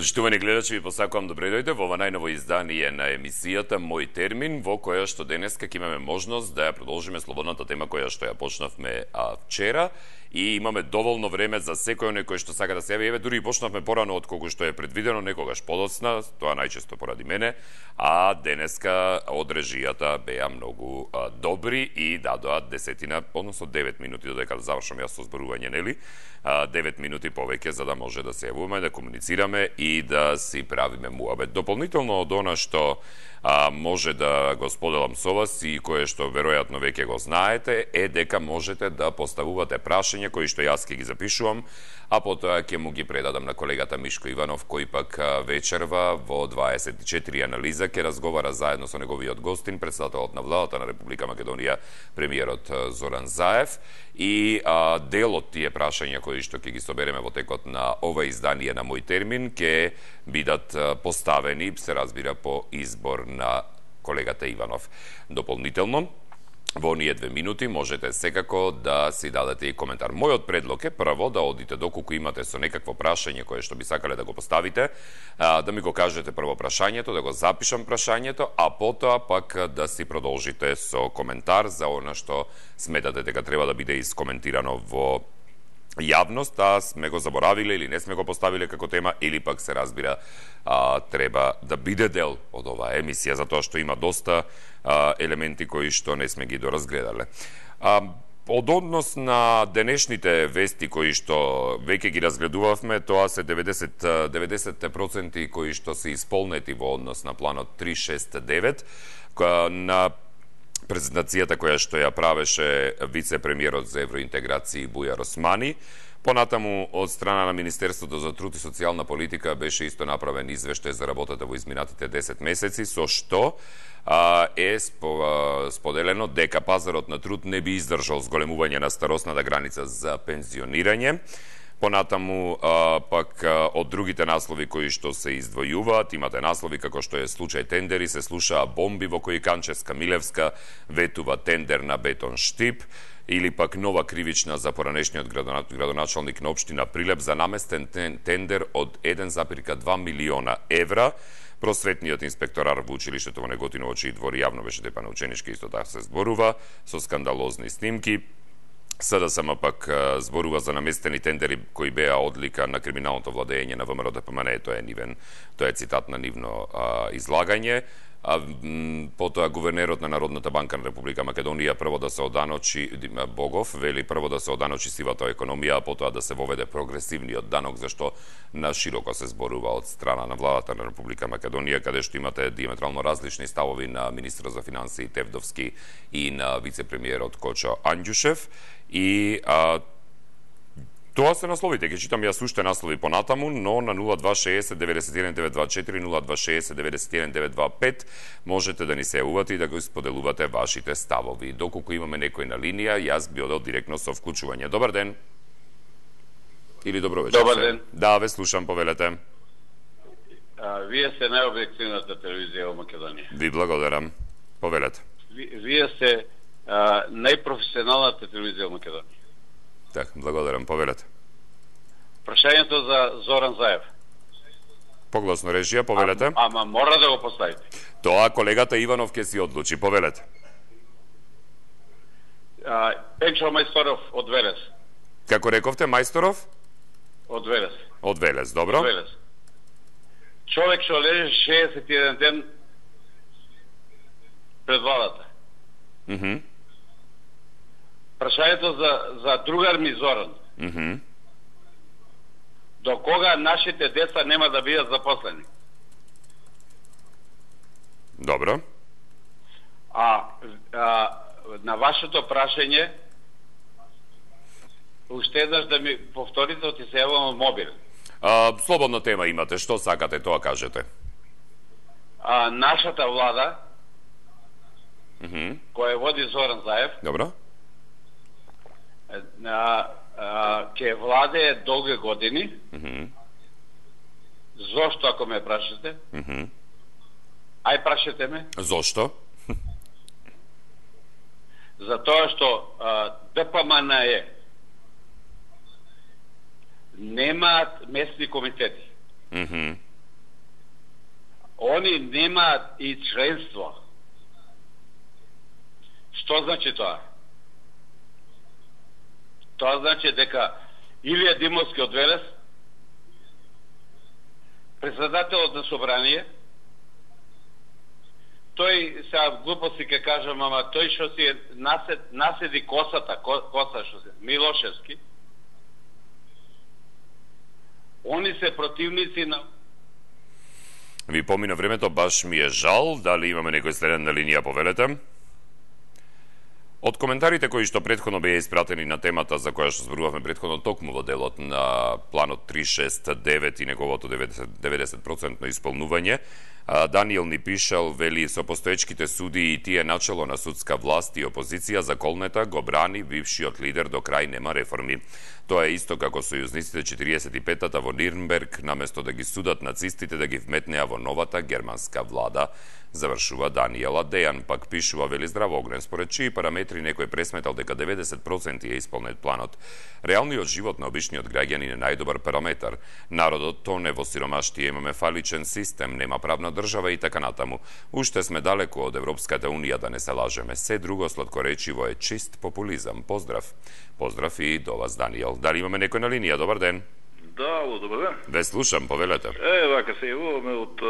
Почитувани гледачи, ви посакувам добре дојде во ова најново издание на емисијата Мој термин, во која што денеска ќе имаме можност да ја продолжиме слободната тема која што ја почнавме вчера и имаме доволно време за секој оној кој што сака да се јави. Еве, дури и почнавме порано од колку што е предвидено, некогаш подоцна, тоа најчесто поради мене, а денеска од режијата беа многу добри и дадоа 9 минути додека да завршам јас со зборување, нели? 9 минути повеќе за да може да се јавуваме, да комуницираме и да си правиме муабет. Дополнително од она што може да го споделам со вас и кое што веројатно веќе го знаете, е дека можете да поставувате прашања кои што јас ќе ги запишувам, а потоа ќе му ги предадам на колегата Мишко Иванов, кој пак вечерва во 24 анализа ќе разговара заедно со неговиот гостин, председателот на владата на Република Македонија, премиерот Зоран Заев, и дел од тие прашања кои што ќе ги собереме во текот на ова издание на Мој термин ќе бидат поставени, се разбира, по избор на колегата Иванов. Дополнително, во оние 2 минути можете секако да си дадете и коментар. Мојот предлог е прво да одите доколку имате со некакво прашање кое што би сакале да го поставите, да ми го кажете прво прашањето, да го запишам прашањето, а потоа пак да си продолжите со коментар за она што сметате дека треба да биде искоментирано во јавност, а сме го заборавиле или не сме го поставиле како тема, или пак се разбира треба да биде дел од оваа емисија, затоа што има доста елементи кои што не сме ги доразгледале. Од однос на денешните вести кои што веќе ги разгледувавме, тоа се 90% кои што се исполнети во однос на планот 369, на презентацијата која што ја правеше вице-премиерот за евроинтеграција Бујар Османи. Понатаму, од страна на Министерството за труд и социјална политика беше исто направен извештај за работата во изминатите 10 месеци, со што е споделено дека пазарот на труд не би издржал зголемување на старосната граница за пензионирање. Понатаму, пак од другите наслови кои што се издвојуваат, имате наслови како што е случај тендери, се слушаа бомби во кои Канчевска Милевска ветува тендер на Бетон Штип, или пак нова кривична за поранешниот градоначалник на општина Прилеп за наместен тендер од 1,2 милиона евра. Просветниот инспекторар во училиштето во Неготиново, чиј двор јавно беше депа на ученички, исто така се зборува со скандалозни снимки. СДСМ пак зборува за наместени тендери кои беа одлика на криминалното владење на ВМРО ДПМН, тоа е цитат на нивно излагање. Потоа гувернерот на Народната банка на Република Македонија прво да се оданочи, Богов вели прво да се оданочи сивата економија, а потоа да се воведе прогресивниот данок, зашто на широко се зборува од страна на владата на Република Македонија, каде што имате диаметрално различни ставови на министрот за финансии Тевдовски и на вице-премиерот Кочо Анѓушев. И тоа се насловите, ќе читам јас уште наслови понатаму, но на 0260 91 924 0260 91 925 можете да ни се јавувате и да го споделувате вашите ставови. Доколку имаме некој на линија, јас би одел директно со вклучување. Добар ден. Или добро вечер. Добар ден. Да, ве слушам, повелете. Вие сте најобјективната телевизија во Македонија. Ви благодарам. Повелете. Вие сте најпрофесионалната телевизија во Македонија. Так, благодарам, повелете. Прашањето за Зоран Заев. Погласно режија, повелете. Ама мора да го поставите. Тоа колегата Иванов ќе си одлучи, повелете. Пенчо Мајсторов од Велес. Како рековте, Мајсторов? Од Велес. Од Велес, добро. Од Велес. Човек што лежи 61 ден пред владата. Прашањето за другар ми Зоран. До кога нашите деца нема да бидат запослени? Добро. На вашето прашање, уште еднаш да ми повторите, оти се јавам од мобил. Слободна тема имате, што сакате, тоа кажете. Нашата влада, која води Зоран Заев, добро, ќе владее долги години. Зошто, ако ме прашате? Ај, прашете ме. Зошто? Затоа што ДПМН немаат местни комитети. Они немаат и членство. Што значи тоа? Тоа значи дека Илија Димовски од Велес, председателот на собрание, тој сега глупости ке кажам, ама тој што си наседи косата, коса што си, Милошевски, они се противници на... Ви помина времето, баш ми е жал, дали имаме некој следен на линија, повелете? Од коментарите кои што претходно беа испратени на темата за која што зборувавме претходно токму во делот на планот 369 и неговото 90% исполнување, Даниел ни пишал, вели, со постоечките суди и тие начело на судска власт и опозиција за колнета го брани бившиот лидер до крај нема реформи. Тоа е исто како сојузниците 45-та во Нирнберг, наместо да ги судат нацистите, да ги вметнеа во новата германска влада. Завршува Даниела. Дејан пак пишува, вели, здраво огнен, според чии параметри некој пресметал дека 90% е исполнет планот. Реалниот живот на обичниот граѓанин е најдобар параметар. Народот тоне во сиромаштија, имаме фаличен систем, нема правна држава и така натаму. Уште сме далеко од Европската унија, да не се лажеме. Се друго сладкоречиво е чист популизам. Поздрав. Поздрав и до вас, Даниел. Дали имаме некој на линија? Добар ден. Да, добар ден. Ве слушам, повелете. Вака се јавуваме од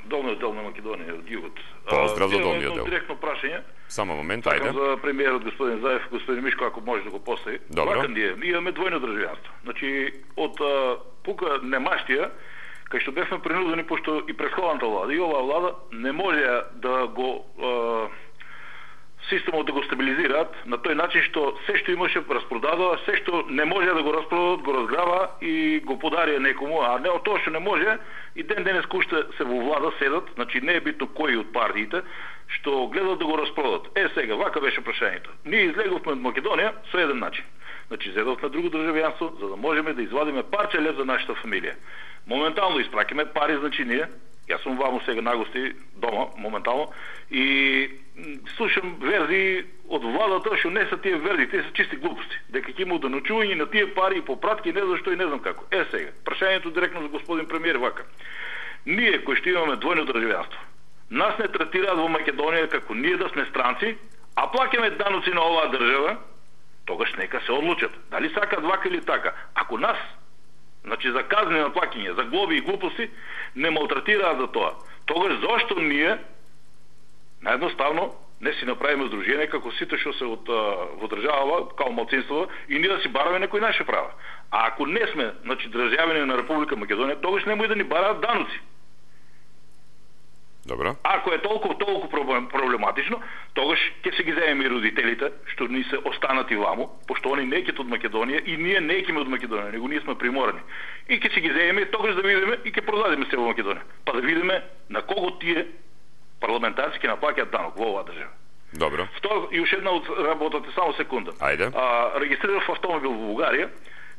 долниот дел на Македонија, од југот. Поздрав за долниот дел. Директно прашање. Само момент, ајде. За премиерот господин Заев, господин Мишко, ако може да го постави. Добро. Вака ние имаме двојно државјанство. Значи, од пука немаштија, кај што бевме принудени, пошто и претходната влада и оваа влада не може да го системот да го стабилизираат на тој начин што се што имаше распродадува, се што не може да го распродадат, го разграва и го подарија некому, а не од тоа што не може и денес уште се во влада седат, значи не е битно кои од партиите што гледат да го распродадат. Сега, вака беше прашањето. Ние излеговме од Македонија со еден начин. Значи, зедовме друго државјанство, за да можеме да извадиме парче лев за нашата фамилија. Моментално испракиме пари, значи ние, јас сум ваму сега на гости дома, моментално, и слушам верзии од владата, што не се тие верзии, тие се чисти глупости. Дека ќе има уданочување на тие пари и попратки, не зашто и не знам како. Сега, прашањето директно за господин премиер вака. Ние, кои што имаме двојно државјанство, нас не третираат во Македонија како ние да сме странци, а плаќаме даноци на оваа држава, тогаш нека се одлучат. Дали сакаат вака или така? Ако нас, значи за казни на плаќање, за глоби и глупости, не малтретираат за тоа, тогаш зошто ние наедноставно не си направиме здружение како сите што се во држава, као малцинство, и ние да си бараме некои наши права. А ако не сме, значи, државјани на Република Македонија, тогаш немој да ни бараат даноци. Добро. Ако е толку проблематично, тогаш ќе се ги земеме и родителите, што ни се останати ваму, пошто они не ќе од Македонија и ние не ќе од Македонија, него ние сме приморани. И ќе се ги земеме, тогаш да видиме и ќе продадеме се во Македонија. Па да видиме на кого тие парламентарци ќе наплаќаат данок во оваа држава. Добро. Второ, и уште една од работата, само секунда. Ајде. Регистрирав автомобил во Бугарија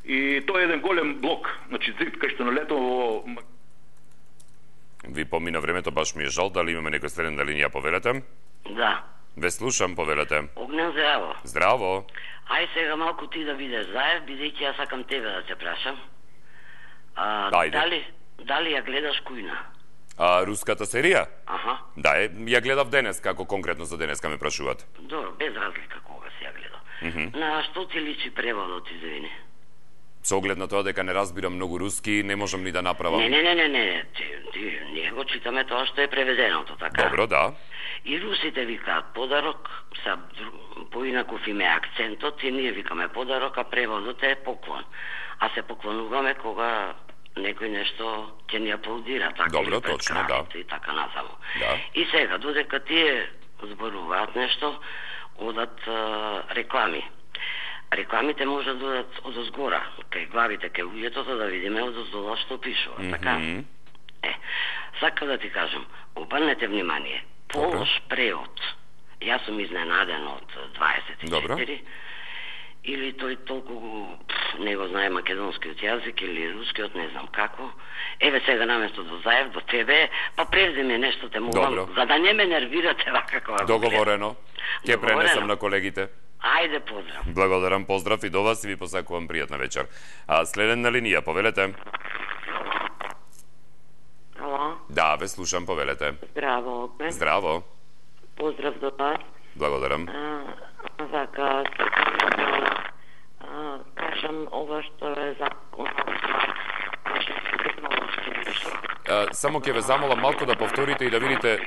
и тој е еден голем блок, значи зид кај што налетам во... Ви помина времето, баш ми е жал, дали имаме некој следен на линија, повелете? Да. Ве слушам, повелете. Огнен, здраво. Здраво. Ај сега малку ти да видиш Заев, бидејќи јас сакам тебе да те прашам. Ајде. Дали ја гледаш Кујна? Руската серија? Аха. Да, ја гледав денес, како конкретно за денеска ме прашуват. Добро, без разлика кога си ја гледал. На што ти личи преводот, извини? Со оглед на тоа дека не разбирам многу руски, не можам ни да направам. Не. Ние го читаме тоа што е преведеното, така? Добро, да. И русите викаат подарок, са поинаков име акцентот, и ние викаме подарок, а преводот е поклон. А се поклонуваме кога некој нешто ќе ни аплодира, така? Добро, точно, да. И така насаму. Да. И сега, додека тие зборуваат нешто, одат реклами. Рекламите може да додат од озгора, кај главите, кај луѓето, за да видиме од оздола што пишува, така? Сакам да ти кажам, обрнете внимание, полош превод. Јас сум изненаден од 24. Добро. Или тој толку не го знае македонскиот јазик или рускиот, не знам како. Еве сега наместо до Заев, до тебе, па превземе нешто те молам, за да не ме нервирате вака кога. Договорено. Ќе пренесам на колегите. Ајде, поздрав. Благодарам, поздрав и до вас и ви посакувам пријатна вечер. Следен на линија, повелете. Ало? Да, ве слушам, повелете. Здраво, Огне. Здраво. Поздрав до вас. Благодарам. Вака, кажам ова што е закон. Само ќе ве замолам малку да повторите и да видите.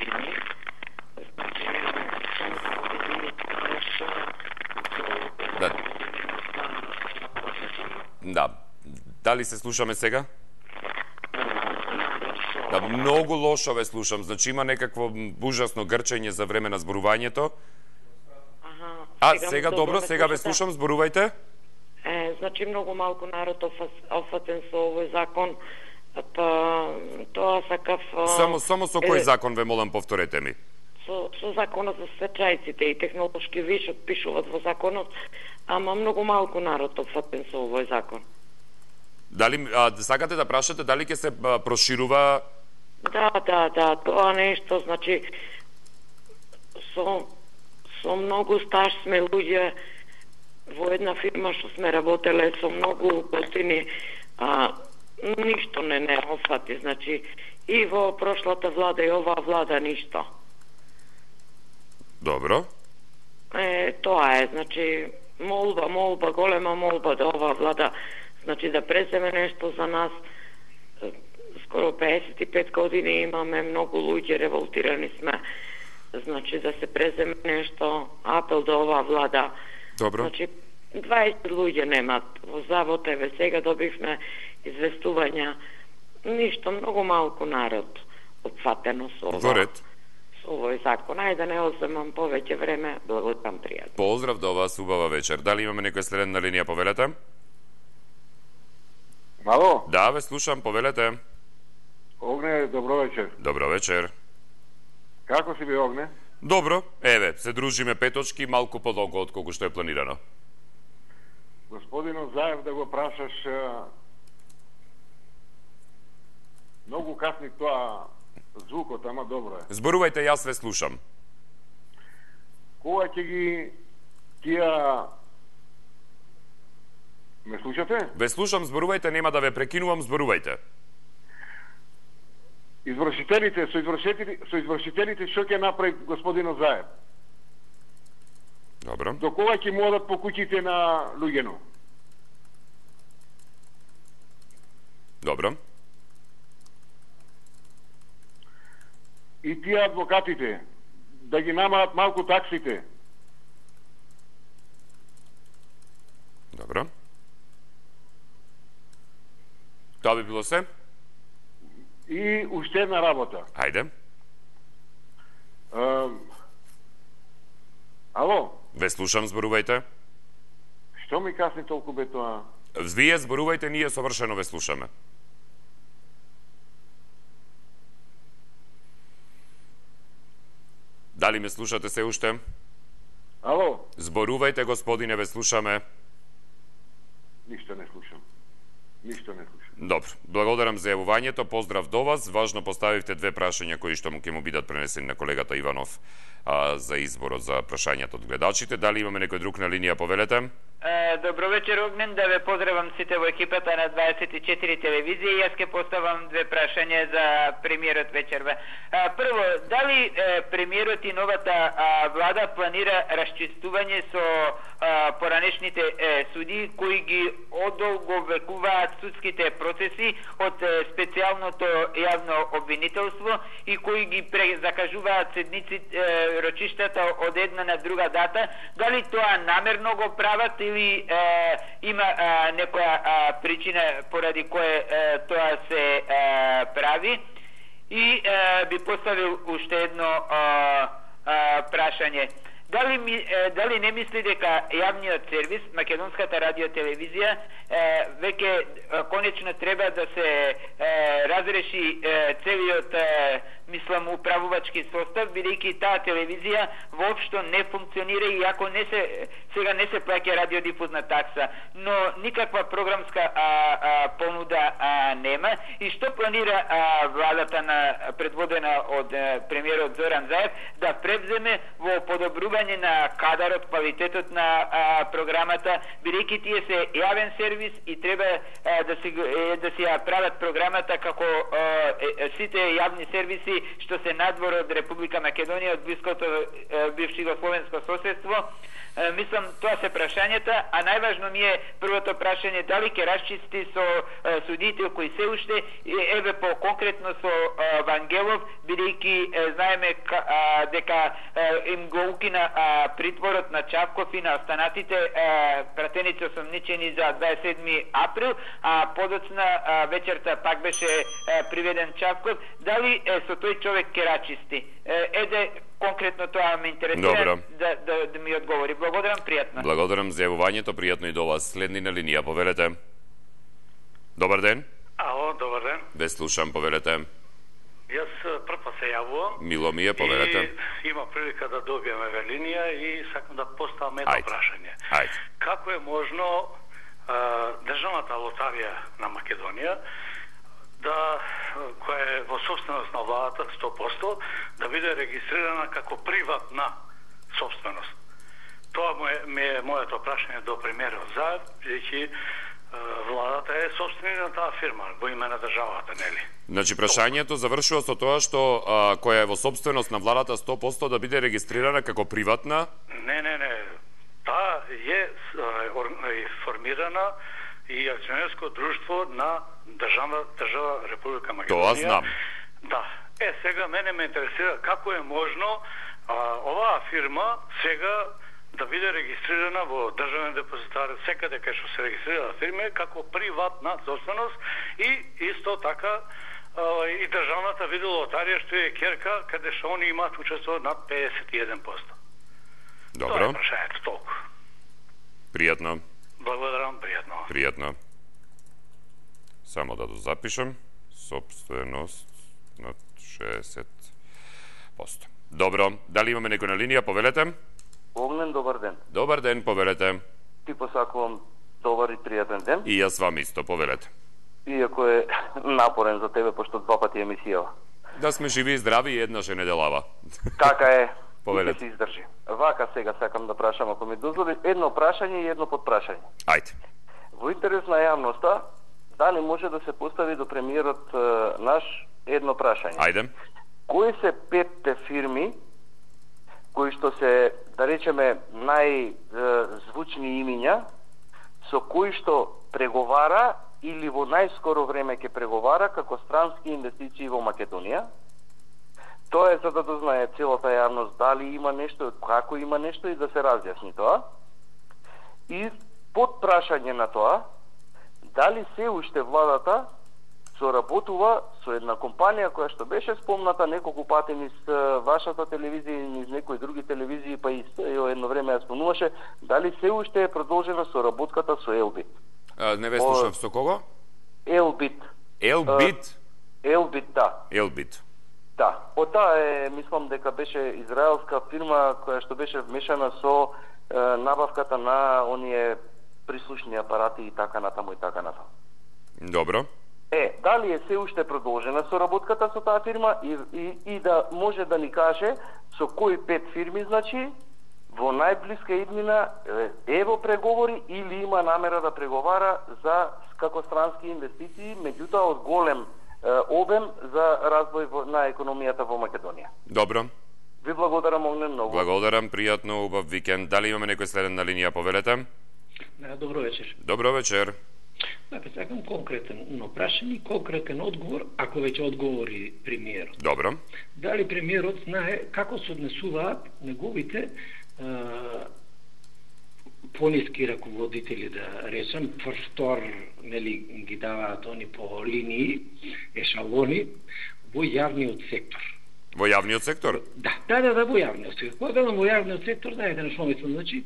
Да. Дали се слушаме сега? Да, многу лошо ве слушам. Значи има некакво ужасно грчење за време на зборувањето. Сега добро, сега ве слушам, зборувајте. Значи многу малку народ офатен со овој закон, па тоа сакав... Само со кој закон ве молам повторете ми? Со законот за стечајците и технолошки вишок пишуваат во законот, ама многу малку народ офатен со овој закон. Дали сакате да прашате дали ќе се проширува? Да, тоа нешто, значи со многу стаж сме луѓе во една фирма што сме работеле со многу години, ништо не офати, значи и во прошлата влада и оваа влада ништо. Добро. Тоа е, значи молба, голема молба да оваа влада, значи да преземе нешто за нас. Скоро 55 години имаме, многу луѓе револтирани сме. Значи да се преземе нешто, апел до оваа влада. Добро. Значи 20 луѓе немат во завод, еве сега добивме известувања. Ништо, многу малку народ опфатено со овој закон. Ајде да не одземам повеќе време, благодарам, пријатно. Поздрав до вас, убава вечер. Дали имаме некој следен на линија, повелете? Ало? Да, ве слушам, повелете. Огне, добро вечер. Добро вечер. Како си би, Огне? Добро, еве, се дружиме петочки, малку подолго од колку што е планирано. Господинот Заев да го прашаш, многу касни тоа звукот, ама добро е. Зборувајте, јас ве слушам. Кога ќе ги тие... Ме слушате? Ве слушам, зборувајте, нема да ве прекинувам, зборувајте. Со извршителите што ќе направи господинот Заев? Добро. До кога ќе му одат по куќите на луѓено? Добро. И тие адвокатите да ги намалат малку таксите. Добро. Тоа би било се? И уште една работа. Хајде. Ало? Ве слушам, зборувајте. Што ми касни толку бе тоа? Вие зборувајте, ние совршено ве слушаме. Дали ме слушате се уште? Ало? Зборувајте, господине, ве слушаме. Ништо не слушам. Добро, благодарам за јавувањето, поздрав до вас. Важно поставивте две прашања кои што ќе му бидат пренесени на колегата Иванов за изборот за прашањата од гледачите. Дали имаме некој друг на линија, повелете? Добро вечер, Огнен, да ве поздравам сите во екипата на 24 телевизија. Јас ќе поставам две прашања за премиерот вечерва. Прво, дали премиерот и новата влада планира расчистување со поранешните суди кои ги одолговекуваат судските процеси од специјалното јавно обвинителство и кои ги закажуваат седници рочиштата од една на друга дата? Дали тоа намерно го прават или има некоја причина поради која тоа се прави? И би поставил уште едно прашање. Дали не мисли дека јавниот сервис, Македонската радиотелевизија, веќе конечно треба да се разреши целиот мислам управувачки состав, бидејќи таа телевизија воопшто не функционира и ако сега не се плаќа радиодифузна такса, но никаква програмска понуда нема. И што планира владата предводена од премиерот Зоран Заев да превземе во подобрување на кадарот, квалитетот на програмата, бидејќи тие се јавен сервис и треба да си ја прават програмата како сите јавни сервиси што се надвор од Република Македонија, од блиското бивши Југословенско соседство. Мислам, тоа се прашањата, а најважно ми е првото прашање дали ќе расчисти со судиите кои се уште, еве по конкретно со Вангелов, бидејќи знаеме дека им го укина притворот на Чавков и на останатите пратеници осомничени за 27 април, а подоцна вечерта пак беше приведен Чавков. Дали со тој човек ќе расчисти? Еде конкретно тоа ме интересира да ми одговори. Благодарам, пријатно. Благодарам за јавувањето, пријатно и до вас. Следни на линија, повелете. Добар ден. Ало, добар ден. Ве слушам, повелете. Јас прв се јавувам. Мило ми е, повелете. И има прилика да добијам еве линија и сакам да поставам едно прашање. Ајде. Како е можно државната лотарија на Македонија која е во собственост на владата 100%, да биде регистрирана како приватна собственост? Тоа е моето прашање до премиерот Заев, бидејќи владата е собственик на таа фирма во име на државата, нели? Значи прашањето завршува со тоа што која е во собственост на владата 100% да биде регистрирана како приватна? Не. Таа е формирана и акционерско друштво на држава Република Македонија. Тоа знам. Да. Сега мене ме интересира како е можно оваа фирма сега да биде регистрирана во државен депозитар, секаде кај што се регистрира фирма како приватна собственост и исто така и државната видеолотарија што е Керка, каде што они имаат учество над 51%. Добро. Тоа е прашањето толку. Пријатно. Благодарам, пријатно. Пријатно. Само да запишам. Собственост над 60%. Добро. Дали имаме некој на линија? Повелете. Огнен, добар ден. Добар ден, повелете. Ти посакувам добар и пријатен ден. И јас вам исто, повелете. Иако е напорен за тебе, пошто 2 пати емисија. Да сме живи и здрави и еднаш е неделава. Така е. Повелете. И се издржи. Вака сега сакам да прашам, ако ми дозволи, едно прашање и едно подпрашање. Ајде. Во интерес на јавноста, дали може да се постави до премиерот наш едно прашање? Ајде. Кои се 5 фирми кои што се, да речеме, најзвучни имиња, со кои што преговара или во најскоро време ќе преговара како странски инвестиции во Македонија? Тоа е за да дознае целата јавност дали има нешто, како има нешто и да се разјасни тоа. И под прашање на тоа, дали се уште владата соработува со една компанија која што беше спомната неколку пати низ вашата телевизија и низ некои други телевизии, па и едно време ја спомнуваше, дали се уште е продолжена соработката со Елбит? Не ве слушав, со кого? Елбит. Елбит? Елбит, да. Елбит. Да. Таа е, мислам дека беше израелска фирма која што беше вмешана со набавката на оние прислушни апарати и така натаму и така натаму. Добро. Дали е се уште продолжена соработката со таа фирма и да може да ни каже со кои 5 фирми, значи, во најблиска иднина е во преговори или има намера да преговара за како странски инвестиции, меѓутоа од голем обем за развој на економијата во Македонија. Добро. Ви благодарам огнен многу. Благодарам, пријатно, убав викенд. Дали имаме некој следен на линија, повелете? Добро вечер. Добро вечер. Сакам конкретно прашање и конкретен одговор, ако веќе одговори премиерот. Добро. Дали премиерот знае како се однесуваат неговите пониски раководители, да речам, втор, нели, ги даваат они по линии, ешалони, во јавниот сектор. Во јавниот сектор? Да, во јавниот сектор. Кога во јавниот сектор, знаете на што мислам, значи,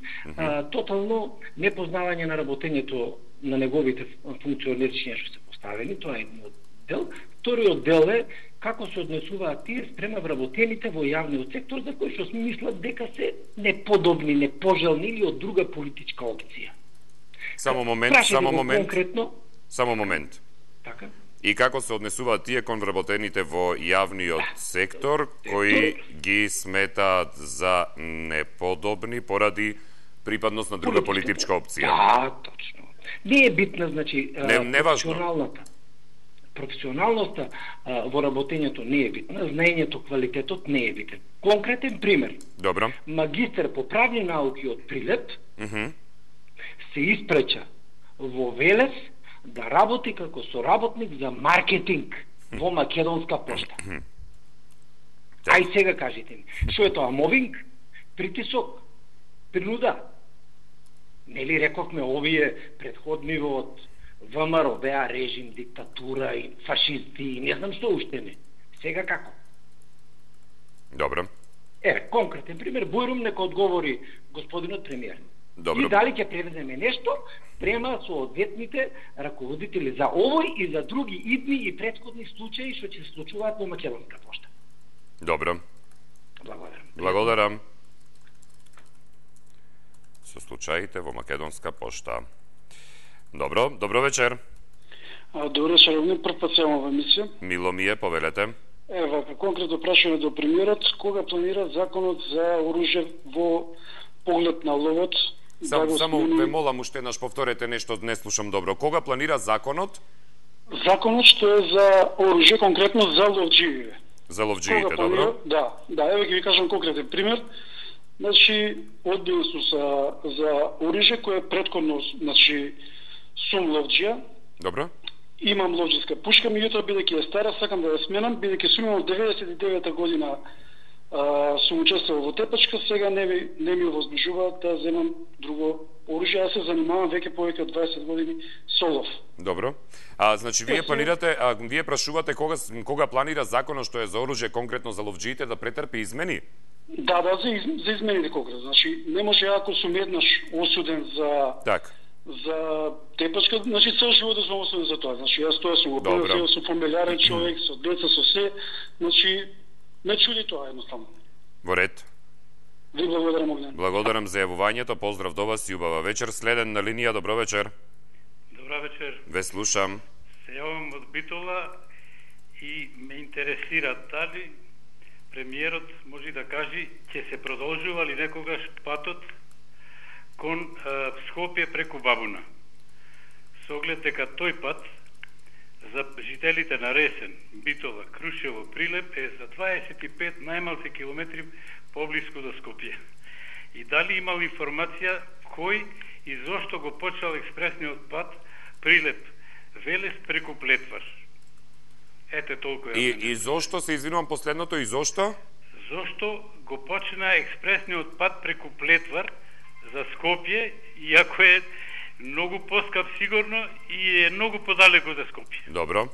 тотално непознавање на работењето на неговите функционерчиња што се поставени, тоа е едниот дел. Вториот дел е како се однесуваат тие спрема вработените во јавниот сектор за кои што мислат дека се неподобни, непожелни или од друга политичка опција. Само момент. Конкретно. Само момент. Така. И како се однесуваат тие кон вработените во јавниот сектор кои ги сметаат за неподобни поради припадност на друга политичка опција? Да, точно. Не е битна, значи, професионалноста во работењето не е битна, знаењето, квалитетот не е битен. Конкретен пример. Добро. Магистар по правни науки од Прилеп се испреча во Велес да работи како соработник за маркетинг во Македонска пошта. Ај сега кажете ми, што е тоа, мовинг, притисок, принуда? Нели рековме овие предходни од ВМРО беа режим, диктатура и фашисти и не знам што уште не. Сега како? Добро. Конкретен пример, Бојрум нека одговори господинот премиер. Добро. И дали ќе превземе нешто према соодветните раководители за овој и за други идни и претходни случаи што ќе се случуваат во Македонска пошта. Добро. Благодарам. Со случаите во Македонска пошта. Добро, добро вечер. Добро вечер, прв пат се во емисија. Мило ми е, повелете. Ева, конкретно прашање до премиерот, кога планира законот за оружје во поглед на ловот? Само ве молам уште еднаш повторете нешто, не слушам добро. Кога планира законот? Законот што е за оружје, конкретно за ловджиите. За ловджиите, добро? Да, еве ќе ви кажам конкретен пример. Значи, одбили су за оружје кое предходно, значи, сум ловджија. Добро. Имам ловджиска пушка, меѓутоа бидејќи е стара, сакам да ја сменам, бидејќи сум имал 99 година сум учествувал во тепачка, сега не ми возможува да земам друго оружје, аз се занимавам веќе повеќе од 20 години со лов. Добро. Значи вие планирате, вие прашувате кога планира законот што е за оружје конкретно за ловджиите да претрпи измени? Да, за измените конкретно. Значи не може ако сум еднаш осуден за тепачка, значи цел живот да сум осуден за тоа. Значи јас тоа сум го сум фамилиарен човек, со деца, со се, значи не чуди тоа едноставно. Во ред. Ви благодарам, Огнен. Благодарам за јавувањето, поздрав до вас и убава вечер. Следен на линија, добро вечер. Добра вечер. Ве слушам. Се јавам од Битола и ме интересира дали премиерот може да каже ќе се продолжува ли некогаш патот кон Скопје преку Бабуна. Со оглед дека тој пат за жителите на Ресен, Битола, Крушево, Прилеп е за 25 најмалку километри поблиску до Скопје. И дали имал информација кој и зошто го почнал експресниот пат Прилеп Велес преку Плетвар? Ете толку. И зошто се извинувам последното и зошто? Зошто го почна експресниот пат преку Плетвар за Скопје, иако е многу поскап сигурно и е многу подалеку за Скопје. Добро.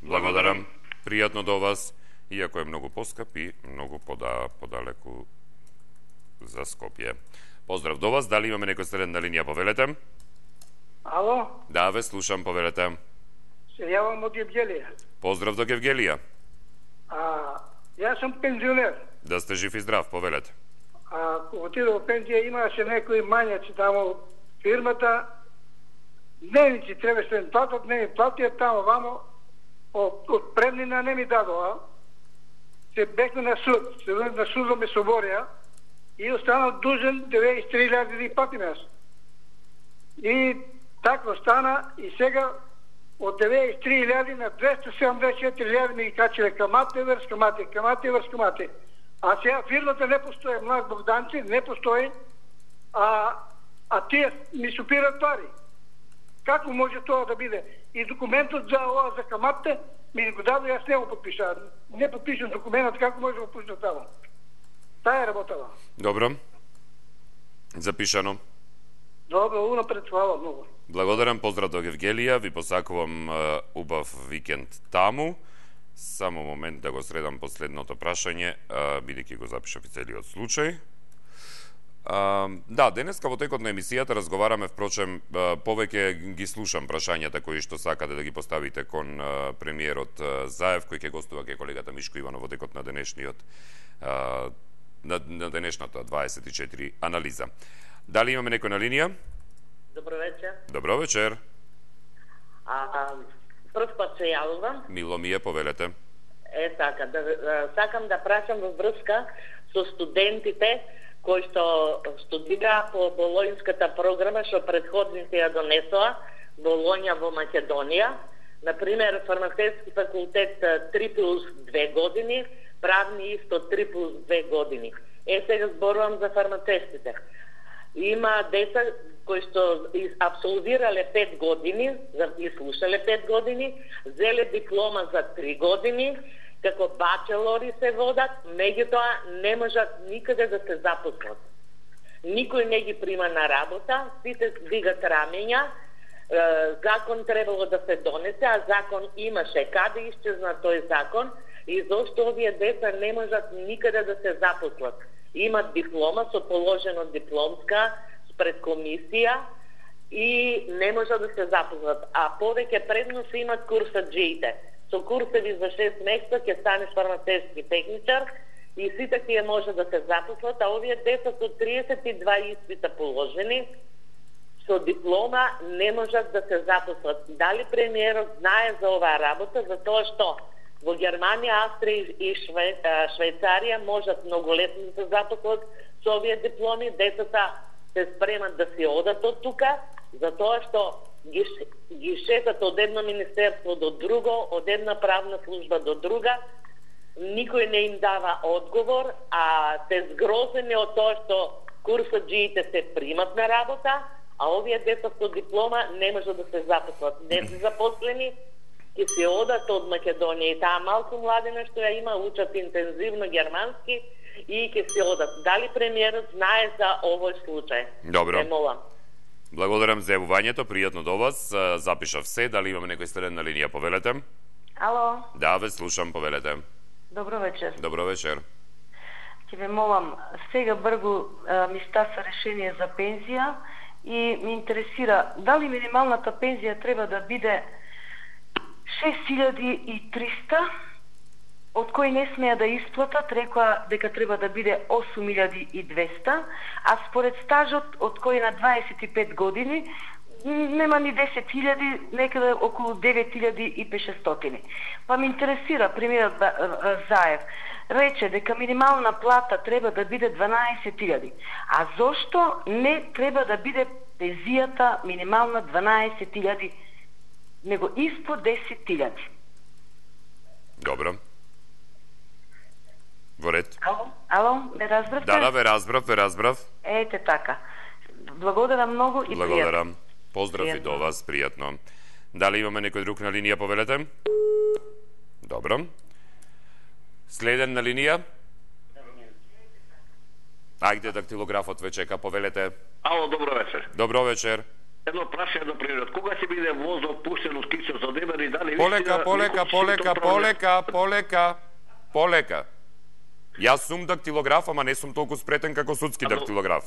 Благодарам. Пријатно до вас, иако е многу поскап и многу подалеку за Скопје. Поздрав до вас. Дали имаме некој следен на линија, повелете? Ало? Да, ве слушам, повелете. Се јавам од Евгелија. Поздрав до Евгелија. Јас сум пензионер. Да сте жив и здрав, повелете. Отидо во пензија, имаше некои мањаци тамо фирмата, дневници требаше да платат, не ми платија тамо вамо, од преднина не ми дадоа. Се бекна на суд, на судо ме соборија и останал дужен 93.000 да платим јас. И така остана и сега од 93.000 на 274.000 ми ги качиле камате врз камате. А сега фирмата не постои, Млад Богданци, не постои, а тие ми супират пари. Како може тоа да биде? И документот за ова за каматите ми го даде, јас не го подпишам. Не подпишам документот, како може да го пуштам тамо? Таа е работава. Добро. Запишано. Добро, унапред, хвала многу. Благодарам, поздрав до Евгелија, ви посакувам убав викенд таму. Само момент да го средам последното прашање, бидејќи го запишав и целиот случај. Да, денеска во текот на емисијата разговараме, впрочем, повеќе ги слушам прашањата кои што сакате да ги поставите кон премиерот Заев, кој ќе гостува ке колегата Мишко Иванов во текот на денешниот на денешната 24 анализа. Дали имаме некој на линија? Добро вечер. Добро вечер. Прв пат се јавувам. Мило ми е, повелете. Така, сакам да прашам во врска со студентите кои што студира по болонјската програма што предходните ја донесоа, Болонја во Македонија. Например, фармацевски факултет 3+2 години, правни исто 3+2 години. Сега зборувам за фармацевтите. Има деца кои што абсолвирале 5 години, и слушале 5 години, зеле диплома за 3 години, како бачелори се водат, меѓутоа не можат никаде да се запослат. Никој не ги прима на работа, сите дигат рамења, закон требало да се донесе, а закон имаше. Каде исчезна тој закон и зошто овие деца не можат никаде да се запослат? Имат диплома со положено дипломска пред комисија и не можат да се запослат. А повеќе предност имат курсаджиите. Со курсеви за 6 месеца ќе станеш фармацевски техничар и сите тие може да се запослат, а овие деца со 32 испита положени, со диплома не можат да се запослат. Дали премиерот знае за оваа работа, за тоа што во Германија, Австрија и Швајцарија можат многолетно да се запослат со овие дипломи, децата се спремат да си одат од тука, за тоа што ги шетат од едно министерство до друго, од една правна служба до друга, никој не им дава одговор, а се згрозени од тоа што курсаджиите се примат на работа, а овие деца со диплома не можат да се запослат. Не се запослени, ќе се одат од Македонија и таа малку младина што ја има, учат интензивно германски и ќе се одат. Дали премиерот знае за овој случај? Добро. Се молам. Благодарам за јавувањето, пријатно до вас. Запишав се, дали имаме некој следен на линија, повелете? Ало. Да, ве слушам, повелете. Добро вечер. Добро вечер. Ќе ве молам, сега бргу ми стаса решение за пензија и ми интересира дали минималната пензија треба да биде 6300, од кои не смеа да исплатат, рекоа дека треба да биде 8200, а според стажот од кој на 25 години нема ни 10.000, некаде околу 9.500. Па ме интересира, премиерот Заев рече дека минимална плата треба да биде 12.000. А зошто не треба да биде пензијата минимална 12.000, него испод 10.000? Добро. Во ред. Ало, ме разбравте? Да, ве разбрав. Ете така. Благодарам многу и благодарам. Поздрав и до вас, пријатно. Дали имаме некој друг на линија, повелете? Добро. Следен на линија? Ајде, дактилографот ве чека, повелете. Ало, добро вечер. Добро вечер. Едно прашање до премиерот. Кога ќе биде возот пуштен од Кичев за Дебар и дали... Полека. Јас сум дактилограф, ама не сум толку спретен како судски дактилограф.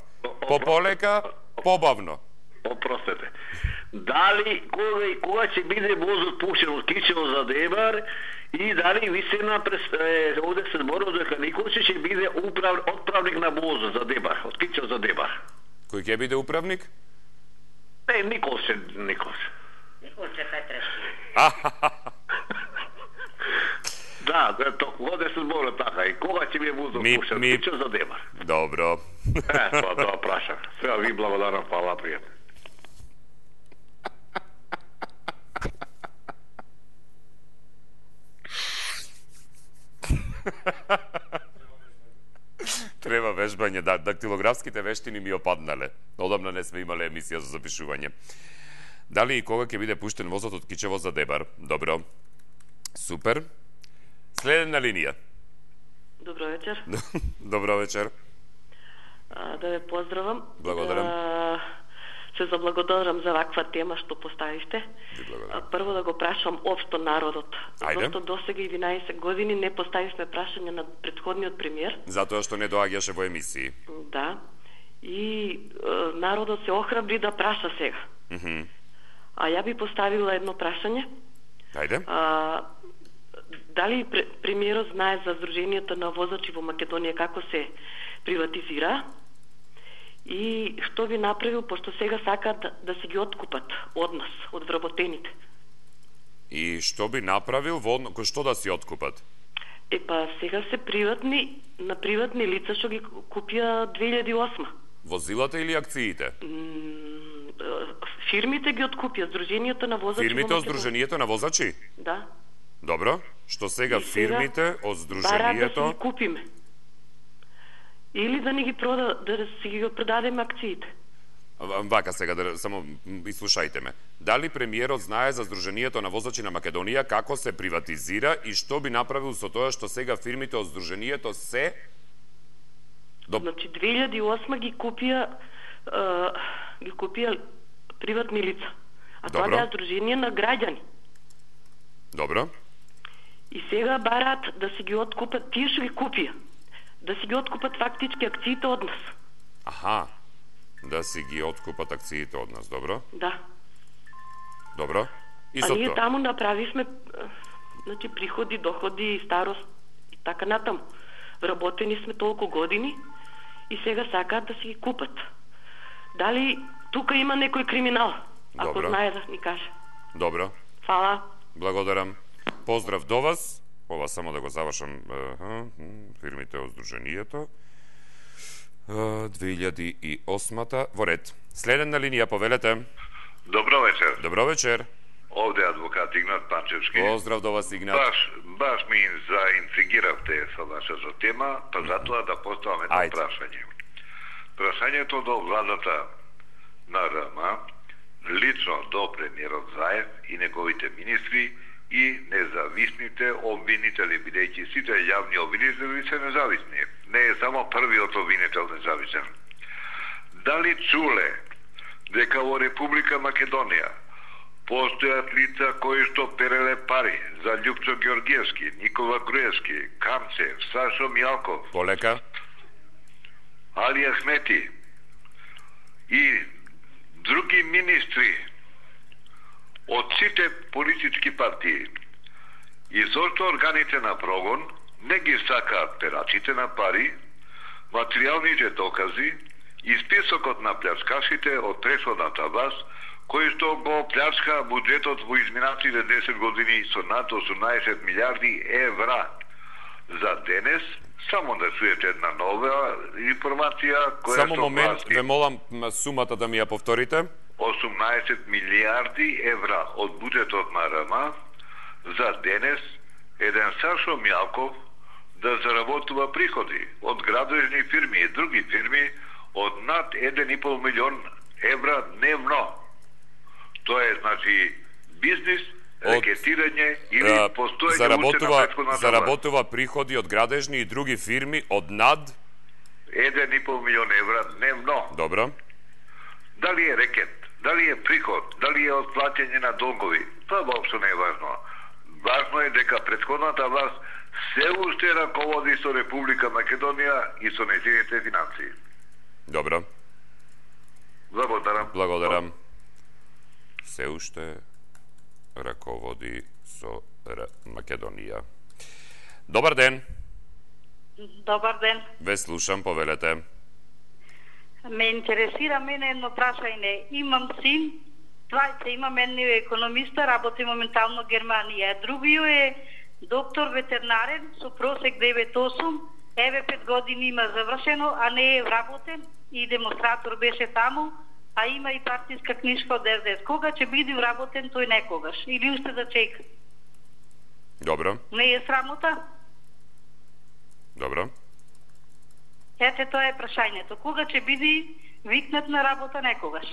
Полека, побавно. Опростете. Дали, кога ќе биде возот пуштен од Кичев за Дебар и дали вистина овде се зборува дека Николче ќе биде отправник на возот за Дебар, од Кичев за Дебар. Кој ќе биде управник? Не, Николче. Николче Петревски. Да, овде се зборува така. И кога ќе биде возот пуштен од Кичев за Дебар? Добро. Тоа прашам. Сега ви благодарам, фала, пријатно. Треба вежбање, да, дактилографските вештини ми опаднале. Одамна не сме имале емисија за запишување. Дали и кога ќе биде пуштен возот од Кичево за Дебар? Добро. Супер. Следен на линија. Добро вечер. Добро вечер. Да ве поздравам. Благодарам. Се заблагодарам за ваква тема што поставивте. Прво да го прашам општо народот. Зашто досега 11 години не поставивме прашање на претходниот премиер? Затоа што не доаѓаше во емисии. Да. и народот се охрабри да праша сега. А ја би поставила едно прашање. Ајде. Дали премиерот знае за Сдруженијето на возачи во Македонија како се приватизира и што би направил, пошто сега сакаат да се ги откупат од нас, од вработените? И што би направил, што да си откупат? Сега се приватни, на приватни лица што ги купија 2008. Возилата или акциите? Фирмите ги откупија, Сдруженијето на возачи. Фирмите од Сдруженијето на возачи? Да. Добро, што сега фирмите од Сдруженијето... Барат да си ги купиме. Или да ни ги да си ги продадеме акциите. Вака сега, само изслушајте ме. Дали премиерот знае за Сдруженијето на возачи на Македонија како се приватизира и што би направил со тоа што сега фирмите од Сдруженијето се... Значи 2008 ги купија приватни лица. А тоа беа Сдруженија на граѓани. Добро. И сега бараат да си ги откупат, тие што ги купија, да си ги откупат фактички акциите од нас. Аха, да си ги откупат акциите од нас, добро? Да. Добро. И со ние таму направивме значи приходи, доходи, старост и така натаму. Вработени сме толку години и сега сакаат да си ги купат. Дали тука има некој криминал? Ако знае да ни каже. Добро. Фала. Благодарам. Поздрав до вас. Ова само да го завршам. Фирмите од Сдруженијето. 2008-та. Во ред. Следен на линија, повелете. Добро вечер. Добро вечер. Овде адвокат Игнат Панчевски. Поздрав до вас, Игнат. Баш ми заинтригиравте со вашата тема, па затоа да поставам едно прашање. Прашањето до владата на РМ, лично до премиерот Заев и неговите министри и независните обвинители, бидејќи сите јавни обвинители се независни. Не е само првиот обвинител независен. Дали чуле дека во Република Македонија постојат лица кои што переле пари за Љупчо Георгиевски, Никола Груевски, Камчев, Сашо Мјалков, Полека, Али Ахмети и други министри од сите политички партии? И зошто органите на прогон не ги сакаат перачите на пари, материјалните докази и списокот на плячкашите од претходната власт, кои што го плячка буџетот во изминатите 10 години со над 18 милиарди евра. За денес, само да чуете една нова информација која само момент, ве молам сумата да ми ја повторите. 18 милиарди евра од буџетот на РМ за денес еден Сашо Мјалков да заработува приходи од градежни фирми и други фирми од над 1,5 милион евра дневно. Тоа е, значи, бизнис, рекетирање или постоење уче на претходната заработува приходи од градежни и други фирми од над 1,5 милион евра дневно. Добро. Дали е рекет, дали е приход, дали е од плаќање на долгови, тоа воопшто не е важно. Важно е дека претходната власт се уште раководи со Република Македонија и со нејзините финансии. Добро. Благодарам. Благодарам. Се уште раководи со Македонија. Добар ден. Добар ден. Ве слушам, повелете. Ме интересира мене едно прашање. Имам син, двајца имам, едниот е економиста, работи моментално во Германија. Другиот е доктор ветеринарен со просек 9.8, еве 5 години има завршено, а не е вработен и демонстратор беше таму, а има и партиска книжка од РДС. Кога ќе биде вработен тој некогаш? Или уште да чека? Добро. Не е срамота? Добро. Ете, тоа е прашањето. Кога ќе биде викнат на работа некогаш?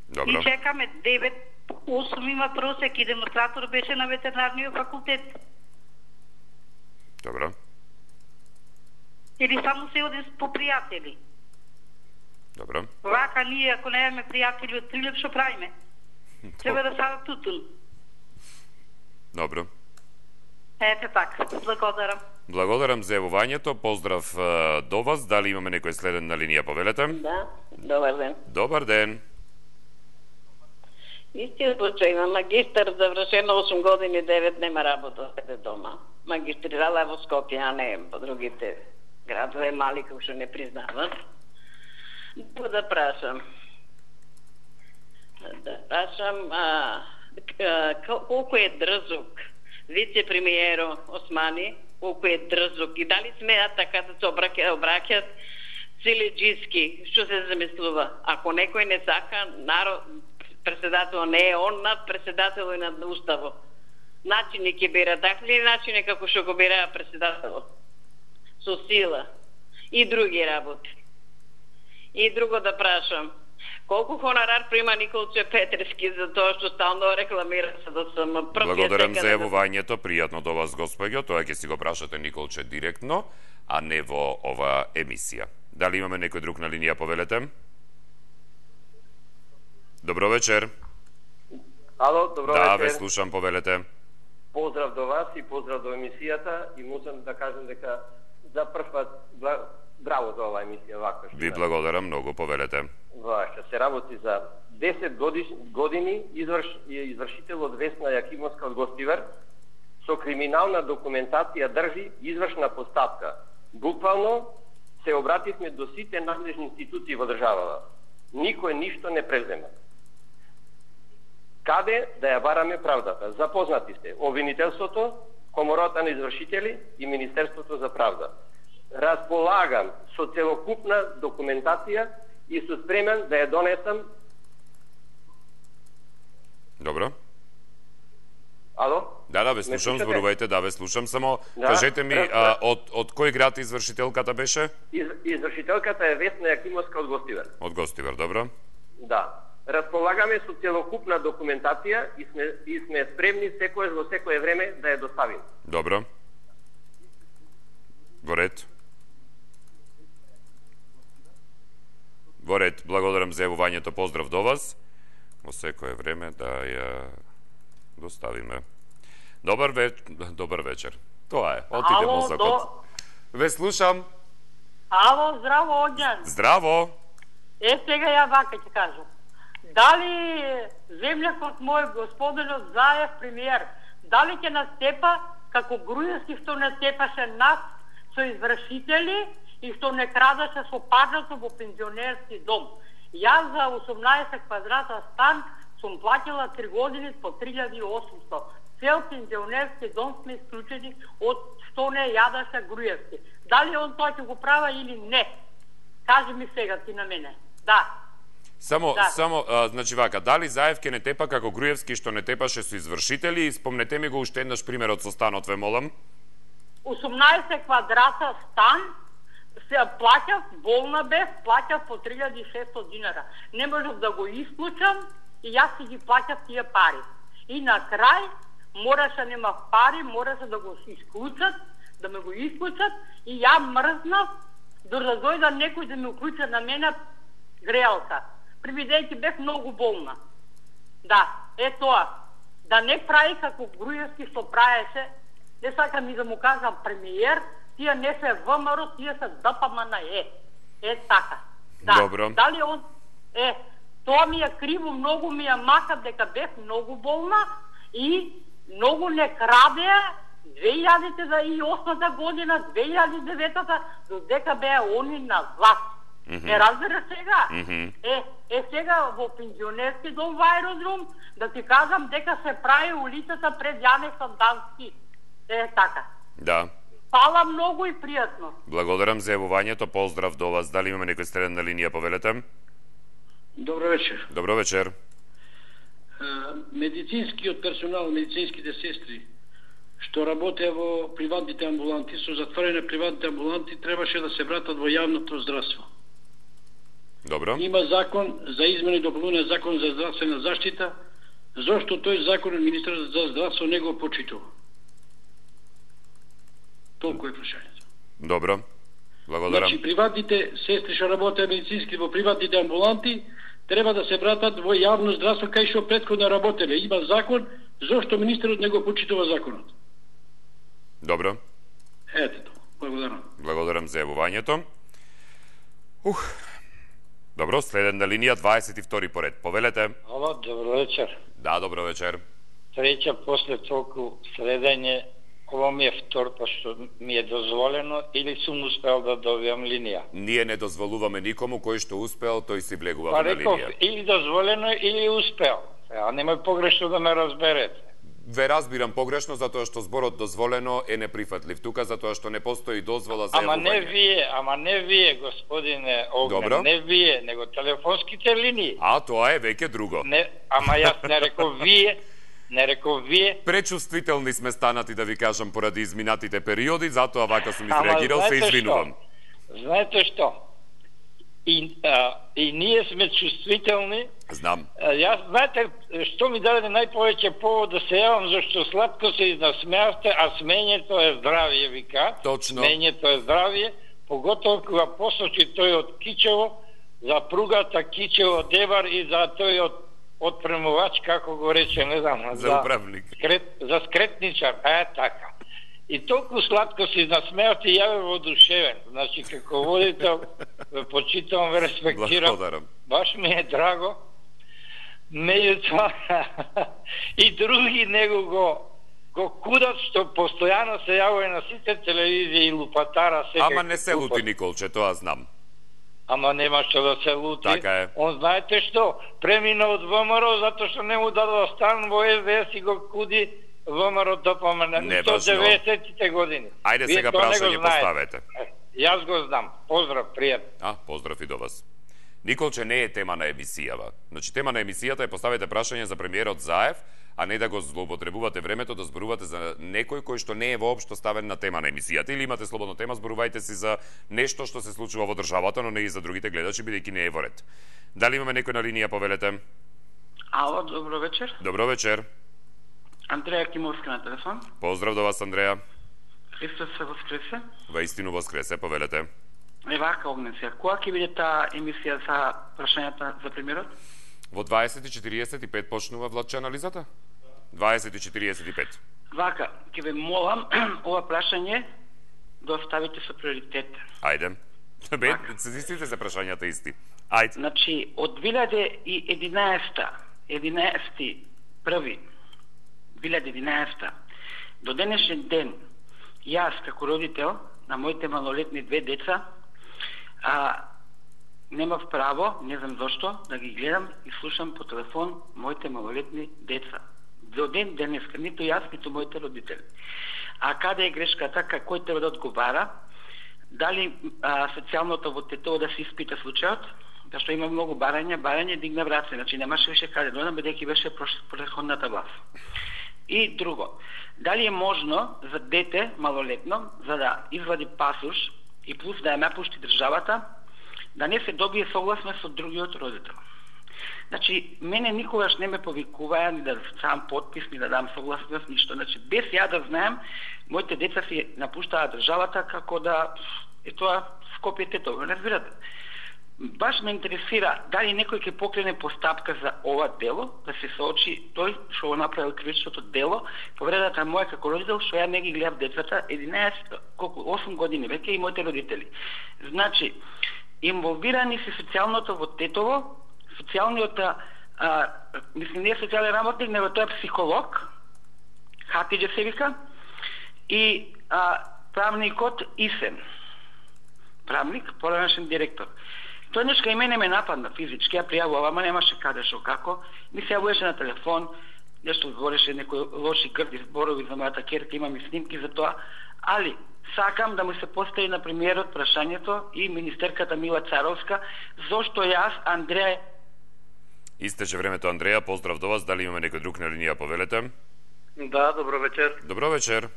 Добро. И чекаме 9.8 има просек и демонстратор беше на ветеринарниот факултет. Добро. Или само се оди по пријатели? Добро. Вака ние, ако немаме пријатели од Прилеп, што правиме? Треба да садат тутун. Добро. Ете така, благодарам. Благодарам за јавувањето, поздрав до вас. Дали имаме некој следен на линија, повелете? Да, добар ден. Добар ден. Истиот случај, има магистар, завршено 8 години, 9 нема работа, седе дома. Магистрирала во Скопје, а не по другите градове мали, како што не признават. Да прашам, колку е дрзок вице-премиеро Османи, колку е дрзок и дали смеат така да се обраќат целеджиски, што се замислува? Ако некој не сака, народ, председател не е он над председател и над уставо. Начини ќе бира, така ли начини како што го бира председател? Со сила и други работи. И друго да прашам, колку хонорар прима Николче Петрески за тоа што стално рекламира се да сам прв? Благодарам за јавувањето, пријатно до вас, господјо. Тоа ќе си го прашате Николче директно, а не во ова емисија. Дали имаме некој друг на линија, повелете? Добро вечер. Ало, добро вечер. Да, ве слушам, повелете. Поздрав до вас и поздрав до емисијата и можам да кажам дека за прв пат браво за оваа емисија ваква. Ви благодарам многу, повелете. Вака се работи за 10 години извршител од Весна Јакимовска од Гостивар со криминална документација држи извршна постапка. Буквално се обративме до сите надлежни институции во државава. Никој ништо не презема. Каде да ја бараме правдата? Запознати сте обвинителството, Комората на извршители и Министерството за правда. Располагам со целокупна документација и сум спремен да ја донесам. Добро. Ало? Да, ве слушам, зборувајте, да, ве слушам, само кажете ми, од кој град извршителката беше? Извршителката е Весна Јакимовска од Гостивар. Од Гостивар, добро. Да. Располагаме со целокупна документација и сме спремни секојаш во секое време да ја доставим. Добро. Во ред. Во ред, благодарам за јавувањето, поздрав до вас. Во секое време да ја доставиме. Добар вечер. Тоа е, отиде мозокот. Ве слушам. Ало, здраво, Огњан. Здраво. Сега ја вака ќе кажам. Дали земјакот мој, господинот Заев, премиер, дали ќе настепа како Груевски што настепаше нас со извршители и што не крадеше со парното во пензионерски дом. Јас за 18 квадрата стан сум платила 3 години по 3800. Цел пензионерски дом сме исклучени од што не јадаше Груевски. Дали он тоа ќе го права или не? Кажи ми сега ти на мене. Да. Само, значи вака, дали Заев ке не тепа како Груевски што не тепаше со извршители и спомнете ми го уште еднаш примерот со станот, ве молам. 18 квадрата стан, се плаќав, болна бев, плаќав по 3600 динара. Не можев да го исклучам и јас си ги плаќав тие пари. И на крај, мораше немав пари, мораше да го исклучат, да ме го исклучат и ја мрзнав, да дојда некој да ме уклуча на мене греалка. Прибидејќи бев многу болна. Да, е тоа. Да не прави како Груевски што правеше, не сакам и да му кажам премиер, тие не се ВМРО, тие се ДПМНЕ. Е така. Да. Добро. Дали он тоа ми е криво, многу ми е мака дека бев многу болна и многу не крадеа 2008 година, 2009 додека беа они на власт. Разбира сега? Сега во пензионерски дом во аеродром, да ти кажам дека се прави улицата пред Јане Сандански. Така. Да. Фала многу и пријатно. Благодарам за јавувањето, поздрав до вас. Дали имаме некој следен на линија, повелете? Добро вечер. Добро вечер. Медицинскиот персонал, медицинските сестри, што работеа во приватните амбуланти, со затворене приватните амбуланти, требаше да се вратат во јавното здравство. Добро. Има закон за измени и дополнување закон за здравствена заштита, зошто тој закон министерот за здравство не го почитува? Толку е прашањето. Добро. Благодарам. Значи, приватните сестри што работеа медицински во приватните амбуланти треба да се вратат во јавно здравство кај што претходно работеле. Има закон, зошто министерот не го почитува законот? Добро. Ето, благодарам. Благодарам за јавувањето. Добро, следен на линија 22 поред. Повелете. Ало, добро вечер. Да, добро вечер. Среќа после толку следење, ово ми е втор, пошто ми е дозволено или сум успел да добијам линија? Ние не дозволуваме никому, кој што успел, тој си влегува на реков, линија. Или дозволено, или успел. А немој погрешно да ме разберете. Ве разбирам погрешно, затоа што зборот дозволено е неприфатлив тука, затоа што не постои дозвола за јавување. Ама не вие, господине Огнен, Добро. не вие, него телефонските линии. А тоа е веќе друго. Ама јас не реков вие. Пречувствителни сме станати, да ви кажам, поради изминатите периоди, затоа вака сум изреагирал, се извинувам. Знаете што? И ние сме чувствителни. Знам. Јас, знаете, што ми даде најповеќе повод да се јавам, зашто сладко се изнасмеавте, а смењето е здравие, вика. Точно. Смењето е здравие, поготово кога посочи тој од Кичево, за пругата Кичево-Девар и за тој од премувач, како го рече, не знам. За управник. За скретничар, така. И толку сладко се изнасмеавте и ја ве воодушевен. Значи, како водител, ве почитам, ве респектирам. Благодарам. Баш ми е драго. Меѓутоа и други него го кудат, што постојано се јавува на сите телевизии и лупатара секако. Ама не се лути, Николче, тоа знам. Ама нема што да се лути. Така е. Он знаете што? Премина од ВМРО затоа што не му дадо стан во СДС и го куди ВМРО допомена. Не до важно. 90-тите години. Ајде Вие сега тоа не прашање го поставете. Јас го знам. Поздрав, пријатно. Поздрав и до вас. Николче, не е тема на емисијава. Значи, тема на емисијата е поставете прашање за премиерот Заев, а не да го злоупотребувате времето да зборувате за некој кој што не е воопшто ставен на тема на емисијата. Или имате слободна тема, зборувајте си за нешто што се случува во државата, но не и за другите гледачи, бидејќи не е во ред. Дали имаме некој на линија, повелете? Ало, добро вечер. Добро вечер. Андреја Кимовска на телефон. Поздрав до вас, Андреја. Христос се воскресе. Ваистину воскресе, повелете. Вака, Огнен, сега. Кога ќе биде таа емисија за прашањата за премиерот? Во 20:45 почнува Владче анализата? 20:45. Вака, ќе ве молам ова прашање да оставите со приоритет. Ајде. Бе, се истите се прашањата исти. Ајде. Значи, од 2011 до денешен ден, јас како родител на моите малолетни две деца, немав право, не знам зошто, да ги гледам и слушам по телефон моите малолетни деца. До ден денеска, ниту јас, ниту моите родители. А каде е грешката, кој треба да одговара? Дали социјалното во Тетово да се испита случајот? Зашто има многу барање дигна враце, значи немаше више каде дојдам, бидејќи беше претходната власт. И друго, дали е можно за дете малолетно, за да извади пасош и плюс да ја напушти државата, да не се добие согласно со другиот родител. Значи, мене никогаш не ме повикуваја ни да сам подпис, ни да дам согласност, ништо. Значи, без ја да знаем, моите деца си напуштаа државата како да е тоа Скопје Тетово, не разбирате. Баш ме интересира дали некој ќе покрене постапка за ова дело, да се соочи тој што го направил кривичното дело, повредата моја како родител, што ја не ги гледав децата 8 години веќе и моите родители. Значи, инволвирани си социјалното во Тетово, социјалниот, мислим, не е социјален работник, него тој е психолог, Хатиџе се вика, и правникот Исен. Правник, поранешен директор. Тој нешка и мене ме нападна физички, ја пријавува, ама немаше каде шо како. Ми се јавуваше на телефон, нешто говореше некои лоши грди зборови за мојата керка, имам и снимки за тоа. Али, сакам да му се постави на премиерот прашањето и министерката Мила Царовска, зошто јас, Андреја... Истече времето, Андреја, поздрав до вас, дали имаме некој друг на линија, повелете? Да, добро вечер. Добро вечер.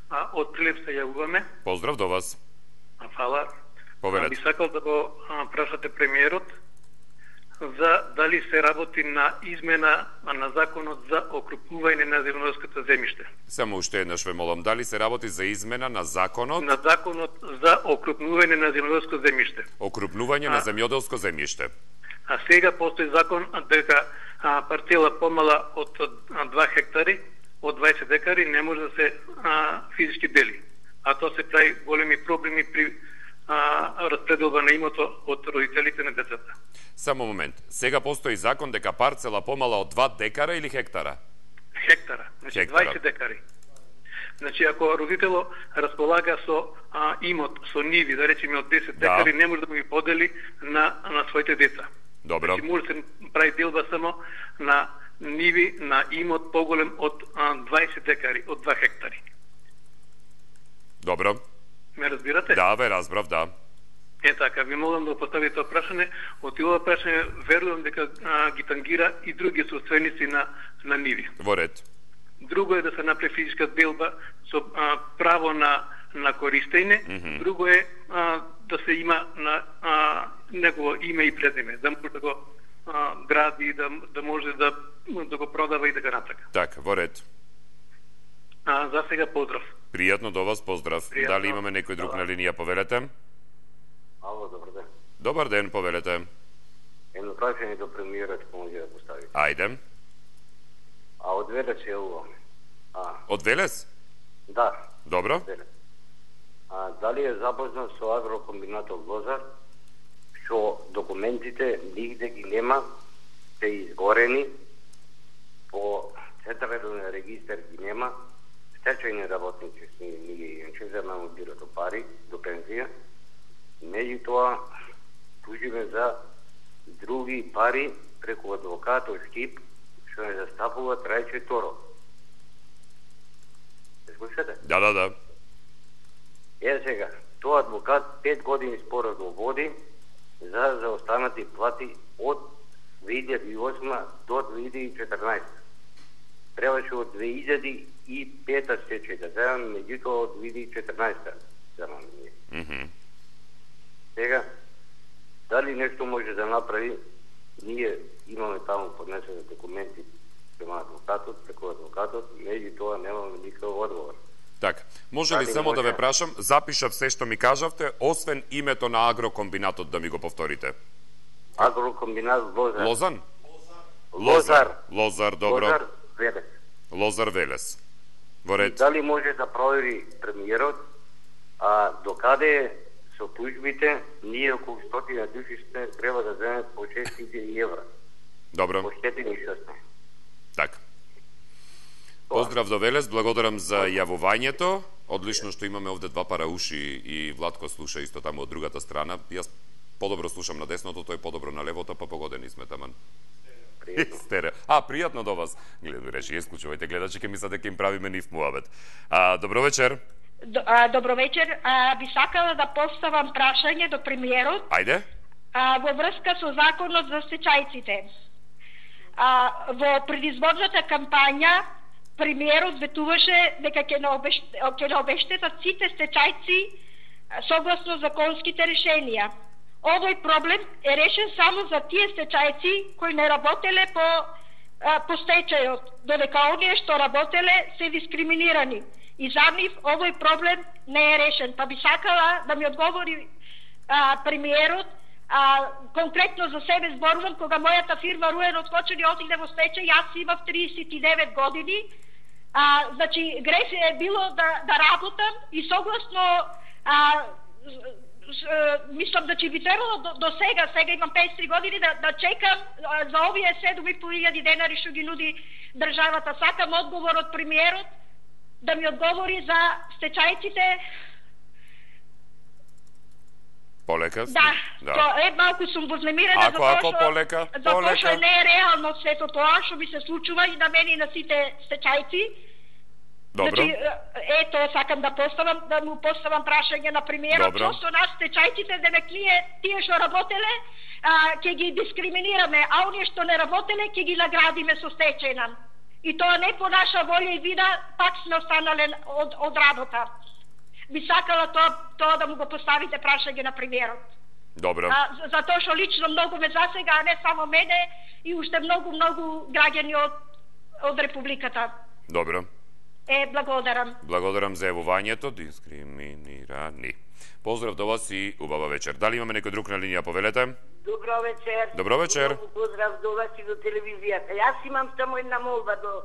Од Прилеп се јавуваме. Поздрав до вас. Фала. Повелете. Би сакал да го прашате премиерот за дали се работи на измена на законот за окрупнување на земјоделското земјиште. Само уште еднаш ве молам, дали се работи за измена на законот? На законот за окрупнување на земјоделско земјиште. Окрупнување на земјоделско земјиште. А сега постои закон дека парцела помала од 2 хектари, од 20 декари не може да се физички дели. а тоа се прави големи проблеми при распределба на имото од родителите на децата. Само момент. Сега постои закон дека парцела помала од 2 декара или хектара? Хектара. Значи 20 декари. Значи ако родитело располага со имот, со ниви, да речеме од 10 декари, не може да ги подели на своите деца. Добро. Значи може да се прави делба само на ниви, на имот поголем од 20 декари, од 2 хектари. Добро. Ме разбирате? Да, ве разбрав, да. Така, ви молам да поставите тоа прашање. Од ова прашање верувам дека ги тангира и други собственици на ниви. Во ред. Друго е да се направи физичка делба со право на користење. Друго е да се има на негово име и презиме, да може да го гради, да може да го продава и така натака. Така, во ред. За сега поздрав. Пријатно до вас, поздрав. Пријатно. Дали имаме некој друг на линија, повелете? Ало, добар ден. Добар ден, повелете. Едно прашање до премиерот може да постави. Ајде. Од Велес е ова. Од Велес? Да. Добро. Дали е запознат со агрокомбинатот Лозар, што документите нигде ги нема, се изгорени, по централен регистар ги нема, стечајни работници ни ги земаме од бирото пари до пензија, меѓутоа тужиме за други пари преку адвокатот Штип, што не застапува Трајче Торо. Се слушате? Да. Сега, тој адвокат 5 години спорот го води за заостанати плати од 2008 до 2014. Требаше од 2005 стечај да земам, меѓутоа од 2014 земам ние. Сега, дали нешто може да направи, ние имаме таму поднесени документи према адвокатот, преку адвокатот, меѓутоа немаме никаков одговор. Така, може ли само да ве прашам, запишав се што ми кажавте, освен името на агрокомбинатот да ми го повторите? Агрокомбинат Лозар. Лозан? Лозар, добро. Лозар Велес. Лозар Велес. Во ред. Дали може да провери премиерот, докаде со тужбите, ние околу 100 души треба да земе по 6.000 евра. Добро. Поштетени што сме. Така. Поздрав до Велес, благодарам за јавувањето. Одлично што имаме овде два парауши и Владко слуша исто таму од другата страна. Јас подобро слушам на десното, тој подобро на левото, па погодени сме таман. Пријатно до вас. Реши, исклучувајте гледачи, ке мислат дека им правиме нив муабет. Добро вечер. Добро вечер. Би сакала да поставам прашање до премиерот. Ајде. Во врска со законот за стечајците. Во предизборната кампања премиерот ветуваше дека ќе не обештетат сите стечајци согласно законските решенија. Овој проблем е решен само за тие стечајци кои не работеле по стечајот, додека оние што работеле се дискриминирани. И за нив овој проблем не е решен. Па би сакала да ми одговори премиерот, конкретно за себе зборувам, кога мојата фирма Руен Откочени отиде во стечај, јас имав 39 години, значи греш е било да работам и согласно мислам да би требало до сега имам 53 години да чекам за овие 7.500 денари што ги нуди државата. Сакам одговор од премиерот да ми одговори за стечајците. Полека? Да. Малку сум вознемирена затоа што не е реално сето тоа што ми се случува и на мене и на сите стечајци. Добро. Значи, ето, сакам да му поставам прашање на премиерот, што нас стечајците, демек тие што работеле, ќе ги дискриминираме, а оние што не работеле, ќе ги наградиме со стечај нам. И тоа не по наша волја и вина, пак сме останале од работа. Би сакала тоа да му го поставите прашање на премиерот. Добро. Затоа што лично многу ме засега, а не само мене, и уште многу граѓани од Републиката. Добро. Благодарам. Благодарам за јавувањето. Дискриминирани. Поздрав до вас и убава вечер. Дали имаме некој друг на линија, повелете? Добро вечер. Добро вечер. Поздрав до вас и до телевизијата. Јас имам само една молба до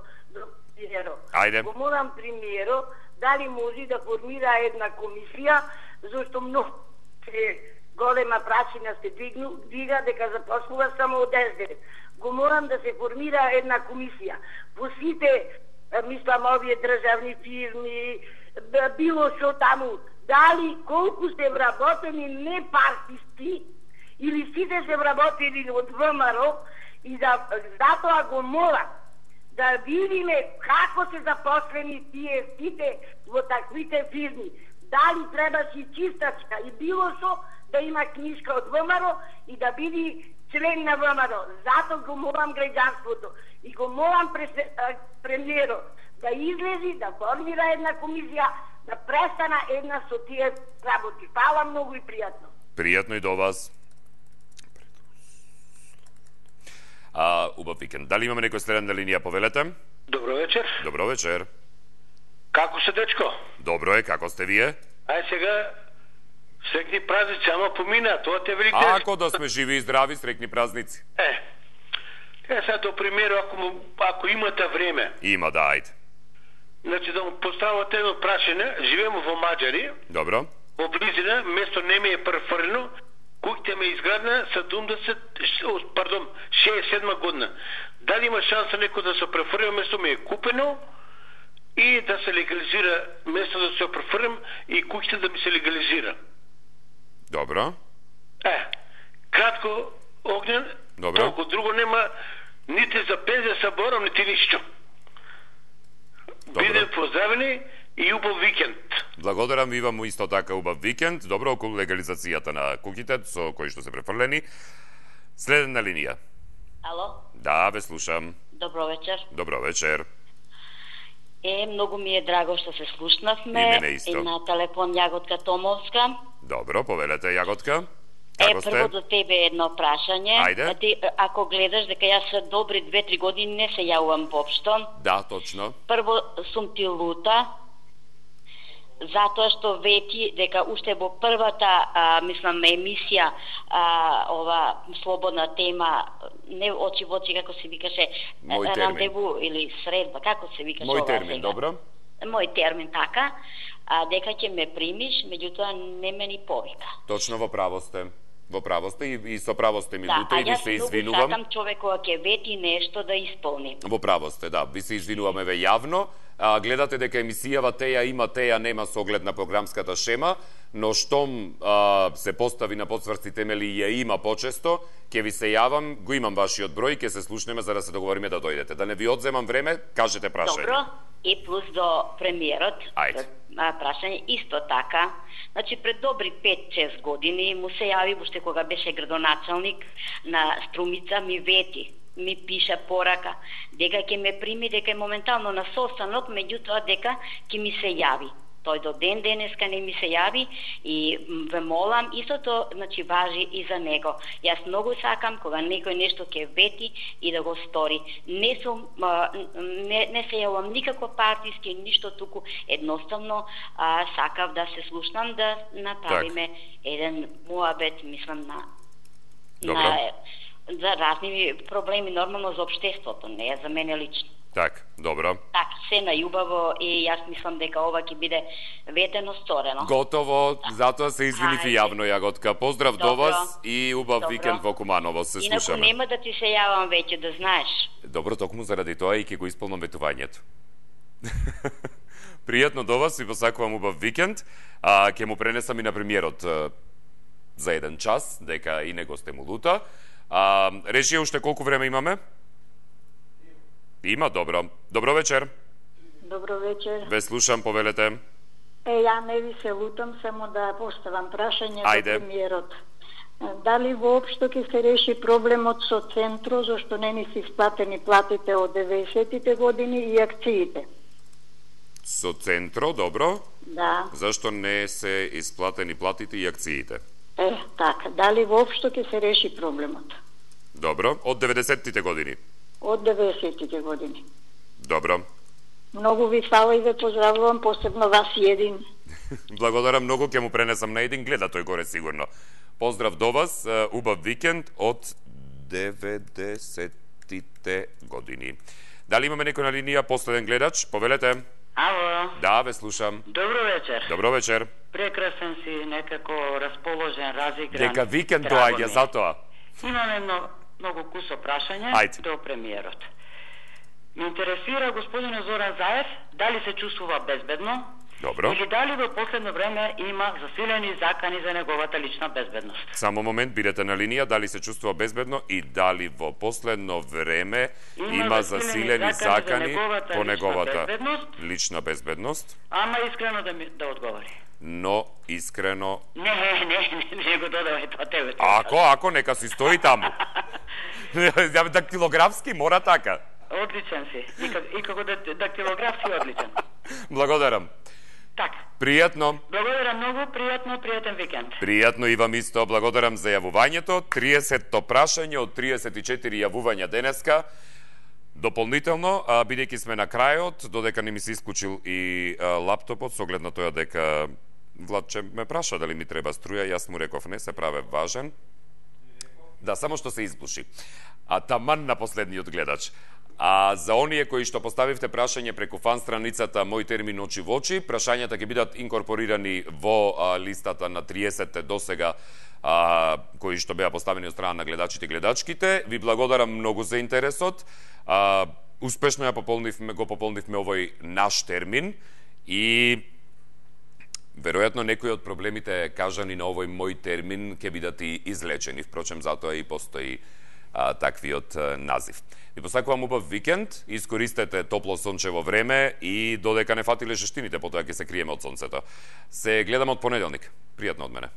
премиерот. Ајде. Го молам премиерот дали може да формира една комисија, зашто многу голема прашина се дига дека започнува само од СДС. Го морам да се формира една комисија. По сите, мислам, овие државни фирми, било што таму, дали колку се вработени непартисти или сите се вработени од ВМРО и затоа го морам да видиме како се запослени тие сите во таквите фирми. Дали требаше чистачка и било што да има книжка од ВМРО и да биде член на ВМРО. Зато го молам граѓанството и го молам премиерот да излези, да формира една комисија, да престана една со тие работи. Фала многу и пријатно. Пријатно и до вас. Убав викенд. Дали имаме некој следен на линија, повелете? Добро вечер. Добро вечер. Како се, дечко? Добро е, како сте вие? Ај сега, срекни празници, ама помина, тоа те велик ден. Ако да сме живи и здрави, срекни празници. Сега до примеру, ако имате време. Има, да, ајде. Значи да му поставате едно прашање, живееме во Маđари. Добро. Во близина, место не ми е префрлено, куќата ми е изградена 67 година. Дали има шанса некој да се префрлено, место ми е купено и да се легализира место да се префрлем и куќата да ми се легализира. Добро. Кратко, Огнен, добро. толку друго нема, нити за пензија се борам, нити ништо. Бидете поздравени и убав викенд. Благодарам, ви вам исто така убав викенд. Добро, околу легализацијата на куќите со кои што се префрлени. Следен на линија. Ало? Да, ве слушам. Добро вечер. Добро вечер. Многу ми е драго што се слушнавме. И на телефон Јаготка Томовска. Добро, повелете Јаготка. Како сте? Прво до тебе едно прашање. Ајде. Ако гледаш дека јас добри 2-3 години не се јавувам воопшто. Да, точно. Прво сум ти лута, затоа што вети дека уште во првата, мислам, емисија, ова слободна тема, не очи во очи, како се викаше, рандеву или средба, како се викаше ова сега? Мој термин, добро. Мој термин, така, дека ќе ме примиш, меѓутоа не ме ни повика. Точно во право сте. Во право сте и со право сте ми лута и ви се извинувам. Да, јас многу сакам човек кога ќе вети нешто да исполни. Во право сте, да. Ви се извинуваме ве јавно. Гледате дека емисијава теја има, теја нема со оглед на програмската шема, но штом се постави на потврци темели и ја има почесто, ќе ви се јавам, го имам вашиот број, ќе се слушнеме за да се договориме да дојдете. Да не ви одземам време, кажете прашање. Добро, и плюс до премиерот. Ајде. Прашање исто така. Значи пред добри 5-6 години му се јави уште кога беше градоначалник на Струмица, ми вети, ми пиша порака дека ќе ме прими, дека е моментално на состанок, меѓутоа дека ќе ми се јави. Тој до ден денеска не ми се јави и ве молам, истото значи важи и за него. Јас многу сакам кога некој нешто ќе вети и да го стори. Не се јавам никако партиски, ништо, туку едноставно сакав да се слушнам, да направиме еден муабет, мислам, за разни проблеми, нормално за општеството, не е за мене лично. Так, добро. Так, се најубаво и јас мислам дека ова ќе биде ветено сторено. Готово, затоа се извините јавно, Јаготка. Поздрав до вас и убав викенд во Куманово, се слушаме. Инаку нема да ти се јавам веќе, да знаеш. Добро, токму заради тоа и ќе го исполнам ветувањето. Пријатно до вас, ви посакувам убав викенд. Ќе му пренесам и на премиерот за еден час, дека и него сте му лута. Решија уште колку време имаме? Има, добро. Добро вечер. Добро вечер. Ве слушам, повелете. Ја не ви се лутам, само да поставам прашање до премиерот. Дали воопшто ќе се реши проблемот со Центро, зашто не ни се исплатени платите од 90-тите години и акциите? Со Центро, добро. Да. Зашто не се исплатени платите и акциите? Така. Дали воопшто ќе се реши проблемот? Добро. Од 90-тите години? Од 90-тите години. Добро. Многу ви фала и ве поздравувам, посебно вас и Един. Благодарам многу, ќе му пренесам на Един, гледа тој горе сигурно. Поздрав до вас, убав викенд од 90-тите години. Дали имаме некој на линија, последен гледач? Повелете. Ало. Да, ве слушам. Добро вечер. Добро вечер. Прекрасен си, некако расположен, разигран. Дека викенд доаѓа, затоа. Имаме многу кусо прашање до премиерот. Ме интересира господине Зоран Заев дали се чувствува безбедно. Добро. Или дали во последно време има засилени закани за неговата лична безбедност. Само момент, бидете на линија, дали се чувствува безбедно и дали во последно време има засилени закани по неговата лична безбедност. Ама искрено да одговори. Но искрено... Не го додавај тоа тебе. Ако, нека си стои таму. Дактилографски мора така. Одличен си. И како дактилограф си одличен. Благодарам. Така. Пријатно. Благодарам многу, пријатен викенд. Пријатно и вам исто, благодарам за јавувањето. 30-то прашање од 34 јавувања денеска. Дополнително, бидејќи сме на крајот, додека не ми се исклучил и лаптопот, со оглед на тоа дека Владче ме праша дали ми треба струја, јас му реков не, се праве важен. Да, само што се изглуши. Таман на последниот гледач. За оние кои што поставивте прашање преку фан страницата Мој термин очи во очи, прашањата ќе бидат инкорпорирани во листата на 30 досега кои што беа поставени од страна на гледачите и гледачките. Ви благодарам многу за интересот. Успешно го пополнивме овој наш термин и веројатно некои од проблемите кажани на овој мој термин ќе бидат и излечени. Впрочем, затоа и постои таквиот назив. Ви посакувам убав викенд, искористете топло сончево време и додека не фатиле жештините, потоа ќе се криеме од сонцето. Се гледаме од понеделник. Пријатно од мене.